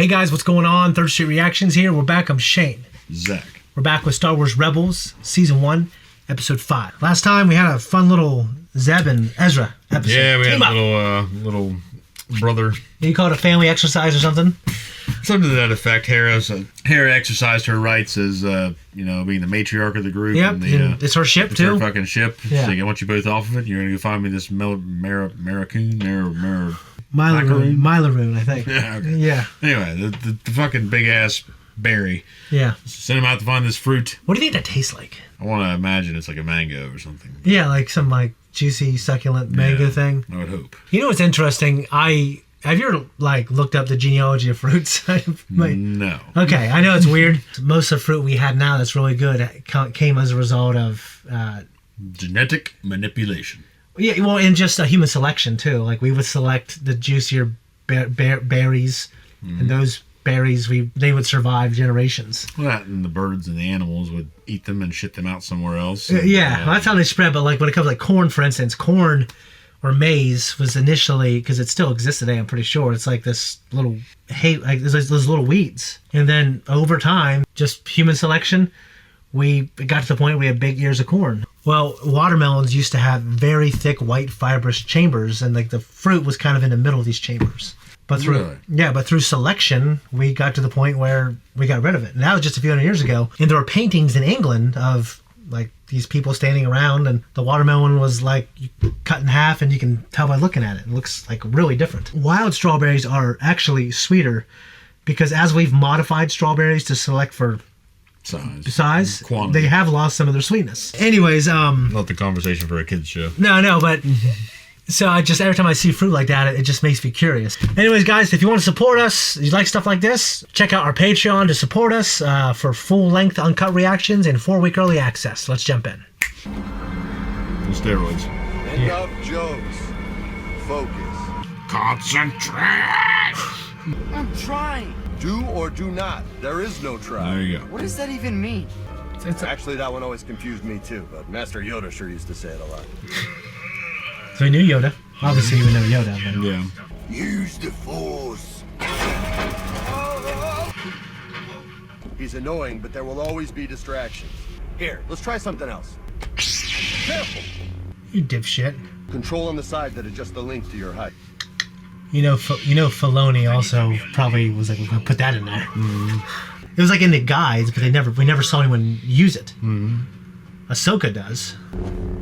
Hey guys, what's going on? Third Street Reactions here. We're back. I'm Shane. Zach. We're back with Star Wars Rebels, Season 1, Episode 5. Last time we had a fun little Zeb and Ezra episode. Yeah, we had a little brother. You call it a family exercise or something? Something to that effect. Hera exercised her rights as, being the matriarch of the group. Yep, and it's her ship, it's too. her fucking ship. Yeah. So I want you both off of it. You're going to go find me this Maricoon. Mylaroon, I think. Yeah, okay. Yeah. Anyway, the fucking big-ass berry. Yeah. Send him out to find this fruit. What do you think that tastes like? I want to imagine it's like a mango or something. Yeah, like some juicy, succulent mango thing. I would hope. You know what's interesting? Have you ever looked up the genealogy of fruits? No. Okay, I know it's weird. Most of the fruit we have now that's really good came as a result of genetic manipulation. Yeah, well, and just human selection too. Like we would select the juicier berries, and those berries they would survive generations. Well, that and the birds and the animals would eat them and shit them out somewhere else. Well, that's how they spread. But when it comes to corn, for instance, corn or maize was initially, because it still exists today, I'm pretty sure, it's like this little those little weeds, and then over time, just human selection, it got to the point where we had big ears of corn. Well, watermelons used to have very thick, white, fibrous chambers, and the fruit was kind of in the middle of these chambers. But through selection, we got to the point where we got rid of it. And that was just a few hundred years ago. And there were paintings in England of these people standing around, and the watermelon was cut in half, and you can tell by looking at it. It looks really different. Wild strawberries are actually sweeter because as we've modified strawberries to select for size, quantity, they have lost some of their sweetness. Anyways, not the conversation for a kids show. No, but so every time I see fruit like that, it just makes me curious. Anyways, guys, if you want to support us, you like stuff like this, check out our Patreon to support us for full-length uncut reactions and 4-week early access. Let's jump in. Steroids. Enough jokes. Focus. Concentrate. I'm trying. Do or do not. There is no try. There you go. What does that even mean? Actually, that one always confused me too, but Master Yoda sure used to say it a lot. So we knew Yoda. Obviously, we know Yoda. But... Yeah. Use the Force. He's annoying, but there will always be distractions. Here, let's try something else. Careful. You dipshit. Control on the side that adjusts the length to your height. Filoni also probably was we're gonna put that in there. It was in the guides, but we never saw anyone use it. Ahsoka does.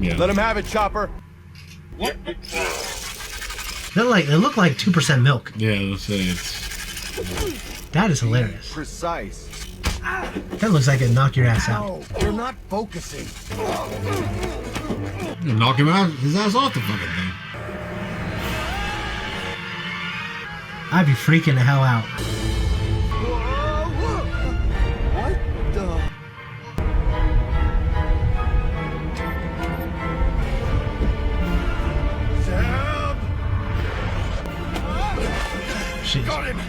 Yeah. Let him have it, Chopper. They look like 2% milk. Yeah, let's say it's. That is hilarious. Precise. That looks like it'd knock your ass out. No, you're not focusing. Knock him out, his ass off the fucking thing. I'd be freaking the hell out. What the? Sam! Jeez. Got him!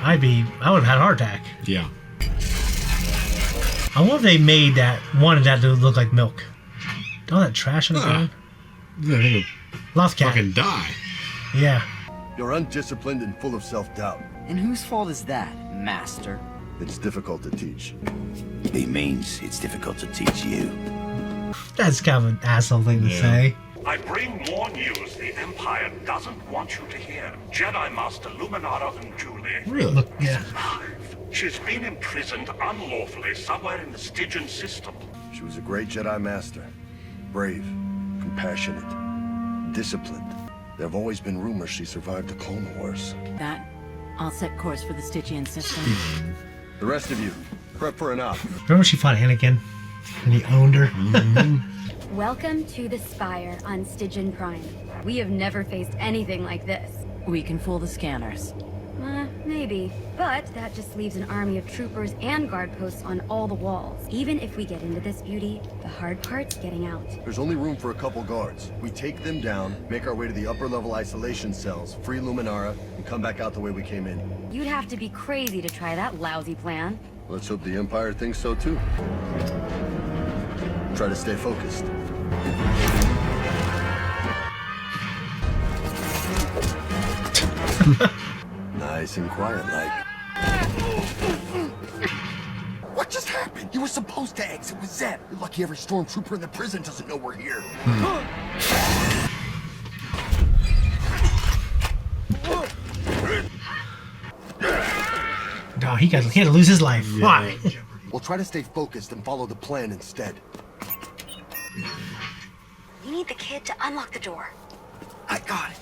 I would have had a heart attack. Yeah. I wonder if they wanted that to look like milk. All that trash on the ground. Yeah, Lost cat. fucking die. Yeah. You're undisciplined and full of self-doubt. And whose fault is that, Master? It's difficult to teach. It means it's difficult to teach you. That's kind of an asshole thing to say. I bring more news the Empire doesn't want you to hear. Jedi Master Luminara and Julie. Really? Look, yeah. She's been imprisoned unlawfully somewhere in the Stygian system. She was a great Jedi Master. Brave, compassionate, disciplined. There have always been rumors she survived the Clone Wars. I'll set course for the Stygian system. The rest of you, prep for an op. Remember when she fought Anakin and he owned her? Welcome to the Spire on Stygian Prime. We have never faced anything like this. We can fool the scanners. Maybe. But that just leaves an army of troopers and guard posts on all the walls. Even if we get into this beauty, the hard part's getting out. There's only room for a couple guards. We take them down, make our way to the upper-level isolation cells, free Luminara, and come back out the way we came in. You'd have to be crazy to try that lousy plan. Let's hope the Empire thinks so too. Try to stay focused. Nice and quiet like. What just happened? You were supposed to exit with Zeb. You're lucky every stormtrooper in the prison doesn't know we're here. Oh, he had to lose his life. Yeah. Why? We'll try to stay focused and follow the plan instead. We need the kid to unlock the door. I got it.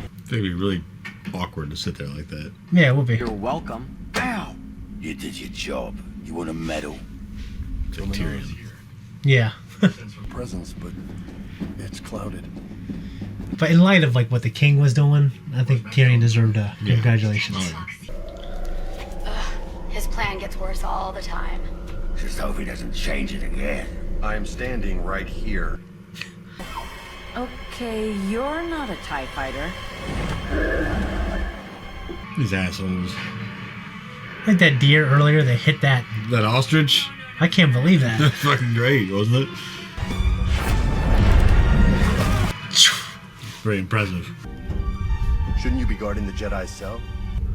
I think it'd be really awkward to sit there like that. Yeah, it would be. You're welcome. Ow! You did your job. You want a medal? It's like Tyrion. Yeah. Presence, but it's clouded. But in light of like what the king was doing, I think Tyrion deserved a congratulations. Oh, His plan gets worse all the time. Just hope he doesn't change it again. I am standing right here. Okay, you're not a TIE fighter. These assholes. Like that deer earlier, they hit that. That ostrich? I can't believe that. That's fucking great, wasn't it? Very impressive. Shouldn't you be guarding the Jedi cell?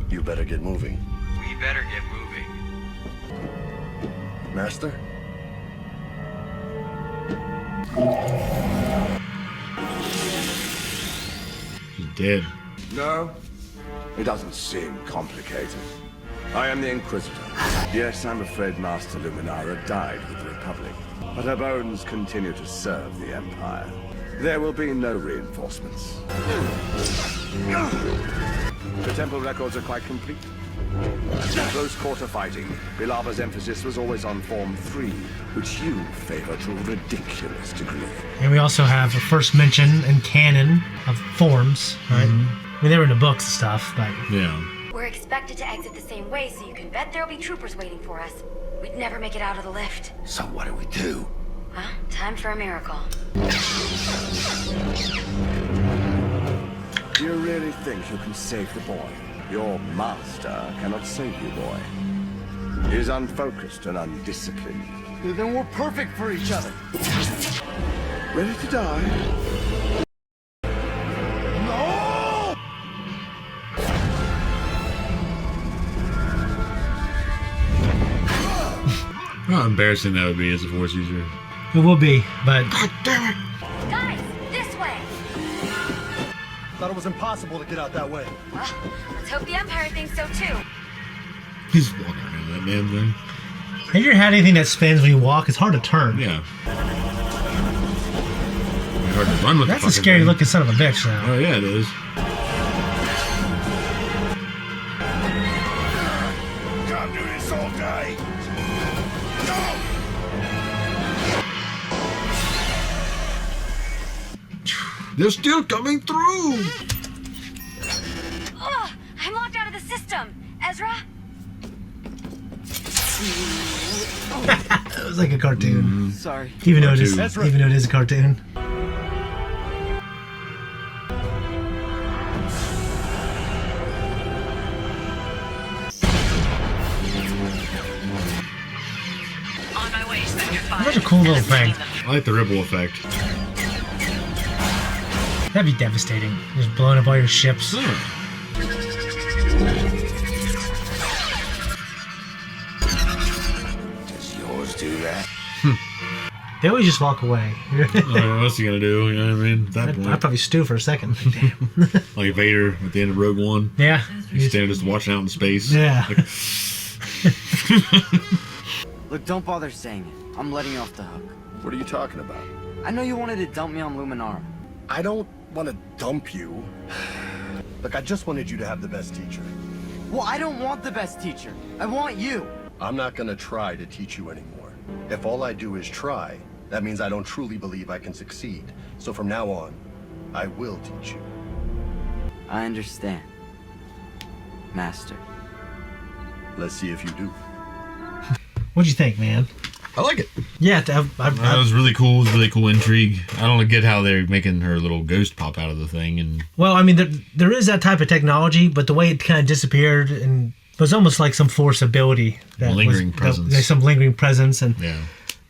You better get moving. We better get moving. Master? He's dead. No, it doesn't seem complicated. I am the Inquisitor. Yes, I'm afraid Master Luminara died with the Republic, but her bones continue to serve the Empire. There will be no reinforcements. The temple records are quite complete. In close quarter fighting, Bilava's emphasis was always on Form 3, which you favor to a ridiculous degree. And we also have a first mention in canon of forms, right? I mean, they were in the books and stuff, but Yeah. We're expected to exit the same way, so you can bet there'll be troopers waiting for us. We'd never make it out of the lift. So what do we do? Huh? Time for a miracle. You really think you can save the boy? Your master cannot save you, boy. He is unfocused and undisciplined. Then we're perfect for each other. Ready to die? No! How embarrassing that would be as a Force user. it will be. But Guys, this way! Thought it was impossible to get out that way. Well, let's hope the Empire thinks so too. He's walking around that damn thing. have you ever had anything that spins when you walk? It's hard to turn. Yeah. Hard to run with That's the a fucking scary thing. looking son of a bitch, though. Oh yeah, it is. Can't do this all day. They're still coming through. Ugh! I'm locked out of the system! Ezra? It was like a cartoon. Sorry. Even though it is, Cartoon. even though it is a cartoon. On my way, Sector 5. That's a cool little thing. I like the ripple effect. That'd be devastating. Just blowing up all your ships. Does yours do that? They always just walk away. What's he gonna do? You know what I mean? At that I'd point, probably stew for a second. Damn. like Vader at the end of Rogue One. Yeah. He's standing just watching out in space. Yeah. Like, Look, don't bother saying it. I'm letting you off the hook. What are you talking about? I know you wanted to dump me on Luminara. I don't want to dump you. Look, I just wanted you to have the best teacher. Well, I don't want the best teacher. I want you. I'm not gonna try to teach you anymore. If all I do is try, that means I don't truly believe I can succeed. So from now on, I will teach you. I understand, Master. Let's see if you do. What'd you think, man? I like it. Yeah, That was really cool. It was really cool intrigue. I don't get how they're making her little ghost pop out of the thing. And well, I mean, there is that type of technology, but the way it kind of disappeared and was almost like some Force ability. Lingering presence. There's some lingering presence, and yeah.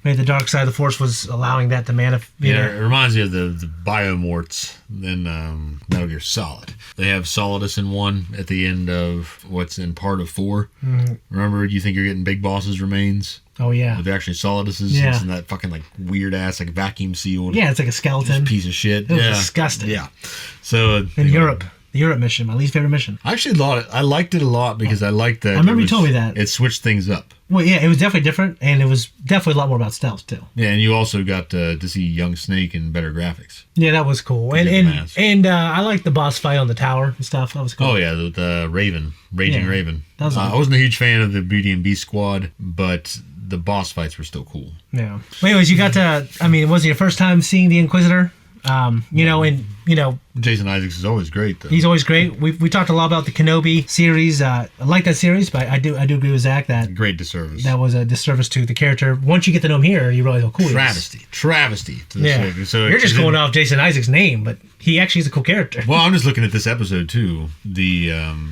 maybe the dark side of the Force was allowing that to manifest. Yeah, it reminds me of the biomorts in Metal Gear Solid. They have Solidus in 1 at the end of what's in part of 4. Remember, you think you're getting Big Boss's remains? Oh, yeah. But they're actually Solidus's. Yeah. It's in that fucking like weird ass like vacuum sealed. Yeah, it's like a skeleton. Piece of shit. It was disgusting. Yeah. So in Europe. The Europe mission, my least favorite mission. I actually liked it a lot because I liked that. I remember you told me that. It switched things up. Well, yeah, it was definitely different, and it was definitely a lot more about stealth, too. Yeah, and you also got to see young Snake and better graphics. Yeah, that was cool. And I liked the boss fight on the tower and stuff. That was cool. Oh, yeah, the Raven. Raging Raven. That was I wasn't a huge fan of the Beauty and Beast squad, but the boss fights were still cool. Yeah. Well, anyways, you got to, I mean, was it your first time seeing the Inquisitor? Jason Isaacs is always great, though. He's always great. We talked a lot about the Kenobi series. I like that series, but I do agree with Zach that great disservice. That was a disservice to the character. Once you get to know him here, you realize how cool he is. Travesty. To the series. So you're just going off Jason Isaacs' name, but he actually is a cool character. Well, I'm just looking at this episode too. The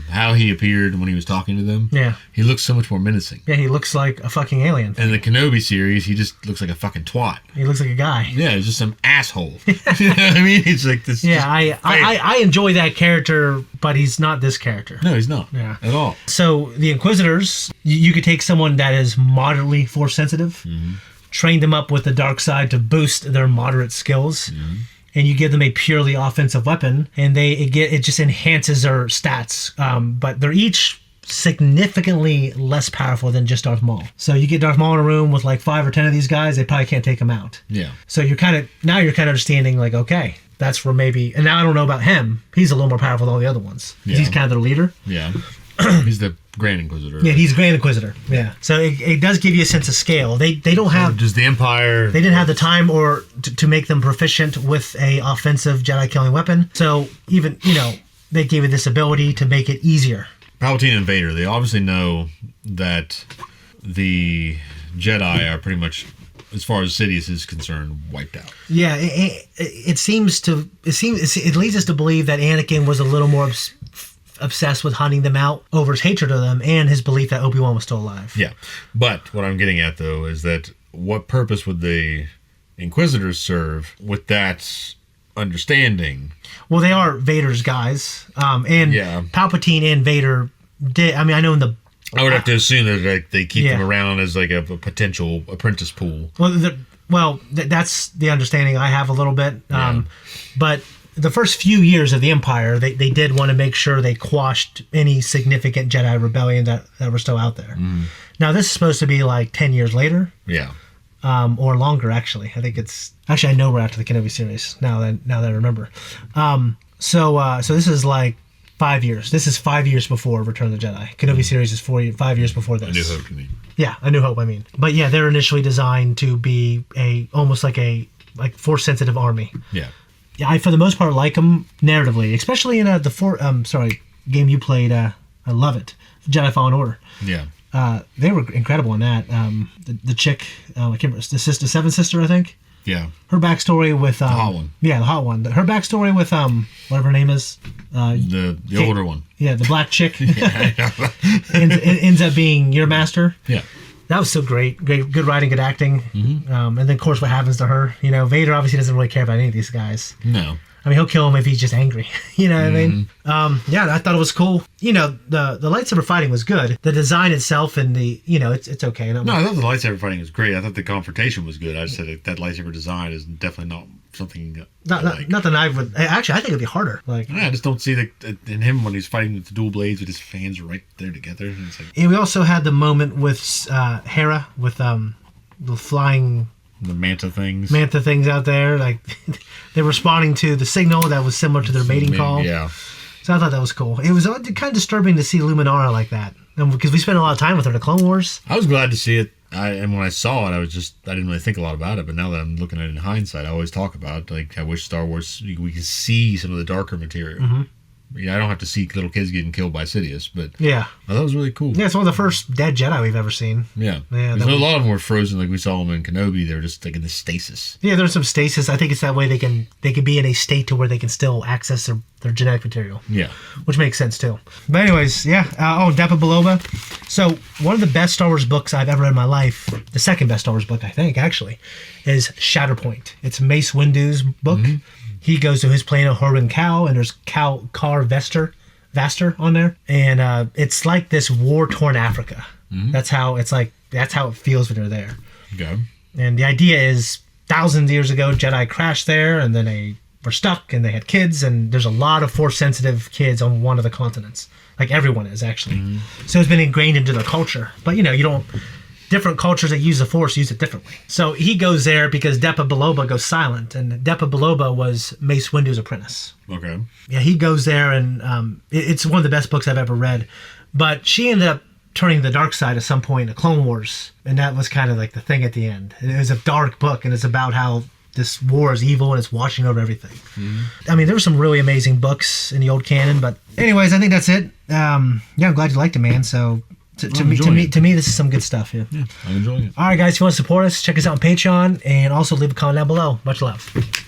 how he appeared when he was talking to them. Yeah, he looks so much more menacing. Yeah, he looks like a fucking alien. In the Kenobi series, he just looks like a fucking twat. He looks like a guy. Yeah, he's just some asshole. You know what I mean? He's like this. Yeah, I enjoy that character, but he's not this character. No, he's not. Yeah, at all. So the Inquisitors, you could take someone that is moderately force sensitive, train them up with the dark side to boost their moderate skills. And you give them a purely offensive weapon, and it just enhances their stats. But they're each significantly less powerful than just Darth Maul. So you get Darth Maul in a room with like 5 or 10 of these guys, they probably can't take him out. Yeah. So you're kind of understanding like, okay, that's where maybe. And now I don't know about him. He's a little more powerful than all the other ones. Yeah. He's kind of their leader. Yeah. He's the Grand Inquisitor. Yeah, he's Grand Inquisitor. Yeah. So it does give you a sense of scale. They don't have just the Empire. They didn't have the time or to make them proficient with a offensive Jedi killing weapon. So even they gave it this ability to make it easier. Palpatine and Vader, they obviously know that the Jedi are pretty much, as far as Sidious is concerned, wiped out. Yeah, it leads us to believe that Anakin was a little more obsessed with hunting them out over his hatred of them and his belief that Obi-Wan was still alive. Yeah, but what I'm getting at though is that what purpose would the Inquisitors serve with that understanding? Well, they are Vader's guys, and Palpatine and Vader did. I mean, I know in the. I would have to assume that they keep them around as like a potential apprentice pool. Well, that's the understanding I have a little bit. But the first few years of the Empire, they did want to make sure they quashed any significant Jedi rebellion that were still out there. Now, this is supposed to be like 10 years later. Yeah. Or longer, actually. I think it's... Actually, I know we're after the Kenobi series, now that I remember. So this is like 5 years. This is 5 years before Return of the Jedi. Kenobi series is 5 years before this. A New Hope, you mean? Yeah, A New Hope, I mean. But yeah, they're initially designed to be almost like a force-sensitive army. Yeah. Yeah, I for the most part like them narratively, especially in the game you played. I love it, Jedi Fallen Order. Yeah. They were incredible in that. The chick, I can't remember, the seventh sister, I think. Yeah. Her backstory with the hot one. Yeah, the hot one. Her backstory with whatever her name is. The older one. Yeah, the black chick. ends up being your master. Yeah. That was so great. Good writing, good acting. And then, of course, what happens to her. Vader obviously doesn't really care about any of these guys. No. I mean, he'll kill him if he's just angry. You know what I mean? Yeah, I thought it was cool. The lightsaber fighting was good. The design itself and it's okay. No, I thought the lightsaber fighting was great. I thought the confrontation was good. I just said that lightsaber design is definitely not something. Nothing I would. Actually, I think it'd be harder. I just don't see in him when he's fighting with the dual blades with his hands right there together. And it's like, and we also had the moment with Hera with the flying. The manta things out there, like they're responding to the signal that was similar to their mating call. Yeah. So I thought that was cool. It was kind of disturbing to see Luminara like that, because we spent a lot of time with her in the Clone Wars. I was glad to see it. And when I saw it, I didn't really think a lot about it. But now that I'm looking at it in hindsight, I always talk about I wish Star Wars we can see some of the darker material. I don't have to see little kids getting killed by Sidious, but I thought it was really cool. Yeah, it's one of the first dead Jedi we've ever seen. Yeah. A lot of them were frozen, like we saw them in Kenobi. They were just like in the stasis. Yeah, there's some stasis. I think it's that way they can be in a state to where they can still access their genetic material. Yeah. Which makes sense too. But anyways, yeah. Depa Billaba. So one of the best Star Wars books I've ever read in my life, the second best Star Wars book I think actually, is Shatterpoint. It's Mace Windu's book. He goes to his planet, Horgan Cow, and there's Car Vaster on there. And it's like this war-torn Africa. That's how it feels when you're there. Okay. And the idea is thousands of years ago, Jedi crashed there, and then they were stuck, and they had kids, and there's a lot of Force-sensitive kids on one of the continents. Like everyone is, actually. So it's been ingrained into their culture. But, different cultures that use the Force use it differently. So he goes there because Depa Billaba goes silent, and Depa Billaba was Mace Windu's apprentice. Okay. Yeah, he goes there, and it's one of the best books I've ever read. But she ended up turning the dark side at some point in the Clone Wars, and that was kind of like the thing at the end. It was a dark book, and it's about how this war is evil and it's watching over everything. I mean, there were some really amazing books in the old canon, but anyways, I think that's it. I'm glad you liked it, man. So to me, this is some good stuff. Yeah, I'm enjoying it. All right, guys, if you want to support us, check us out on Patreon, and also leave a comment down below. Much love.